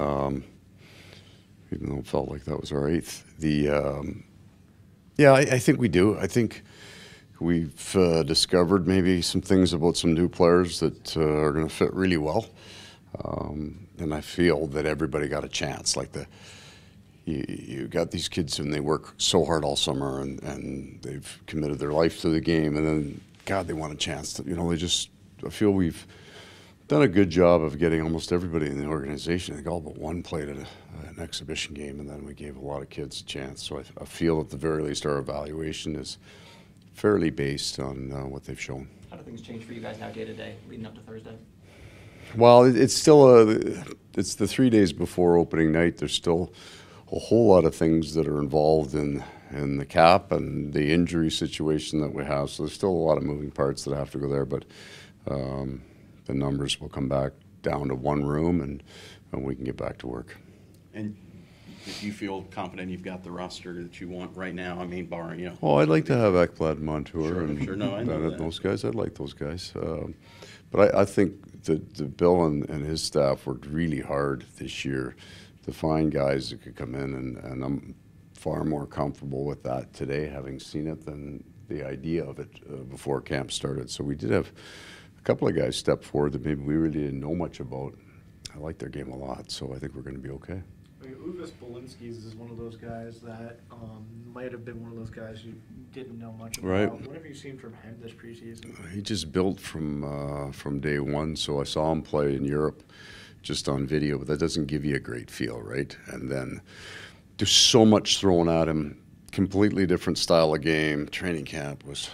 even though it felt like that was our 8th. Yeah, I think we do. I think we've discovered maybe some things about some new players that are going to fit really well. And I feel that everybody got a chance. Like you got these kids and they work so hard all summer and they've committed their life to the game, and then, God, they want a chance to, I feel we've done a good job of getting almost everybody in the organization. I think all but one played at an exhibition game, and then we gave a lot of kids a chance. So I feel at the very least our evaluation is fairly based on what they've shown. How do things change for you guys now day to day leading up to Thursday? Well, it's still it's the 3 days before opening night. There's still a whole lot of things that are involved in the cap and the injury situation that we have. So there's still a lot of moving parts that have to go there, but the numbers will come back down to one room and we can get back to work. And if you feel confident you've got the roster that you want right now, I mean, barring, Oh, I'd like to have Ekblad, Montour, Sure, and sure. No, I know Bennett, that. those guys. I'd like those guys. But I think that Bill and his staff worked really hard this year to find guys that could come in, and I'm far more comfortable with that today, having seen it, than the idea of it before camp started. So we did have a couple of guys step forward that maybe we really didn't know much about. I like their game a lot, so I think we're going to be okay. Uvis Bolinskis is one of those guys that might have been one of those guys you didn't know much about. Right. What have you seen from him this preseason? He just built from day one. So I saw him play in Europe just on video, but that doesn't give you a great feel, right? And then there's so much thrown at him, completely different style of game. Training camp was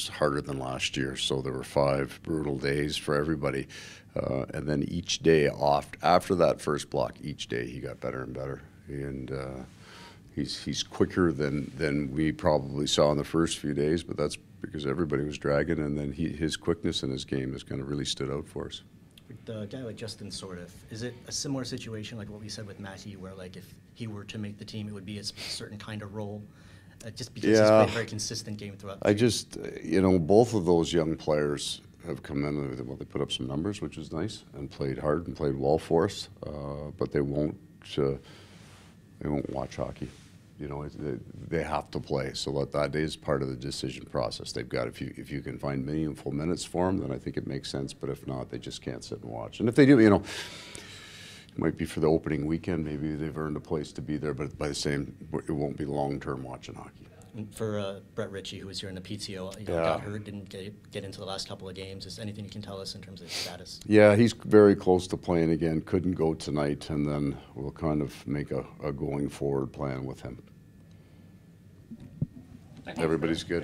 harder than last year, so there were 5 brutal days for everybody. And then each day off, after that first block, each day he got better and better. And he's quicker than we probably saw in the first few days, but that's because everybody was dragging, and then his quickness in his game has kind of really stood out for us. With a guy like Justin Sordiff, is it a similar situation like what we said with Matty, where like if he were to make the team, it would be a certain kind of role? Just because he's played a very consistent game throughout the season. Both of those young players have come in, well, they put up some numbers, which is nice, and played hard and played well for us, but they won't watch hockey. They have to play, so that is part of the decision process. They've got, if you can find meaningful minutes for them, then I think it makes sense, but if not, they just can't sit and watch. And if they do, it might be for the opening weekend, maybe they've earned a place to be there, but by the same, it won't be long-term watching hockey. For Brett Ritchie, who was here in the PTO, got hurt, didn't get into the last couple of games. Is anything you can tell us in terms of his status? Yeah, he's very close to playing again. Couldn't go tonight, and then we'll kind of make a going forward plan with him. Everybody's good.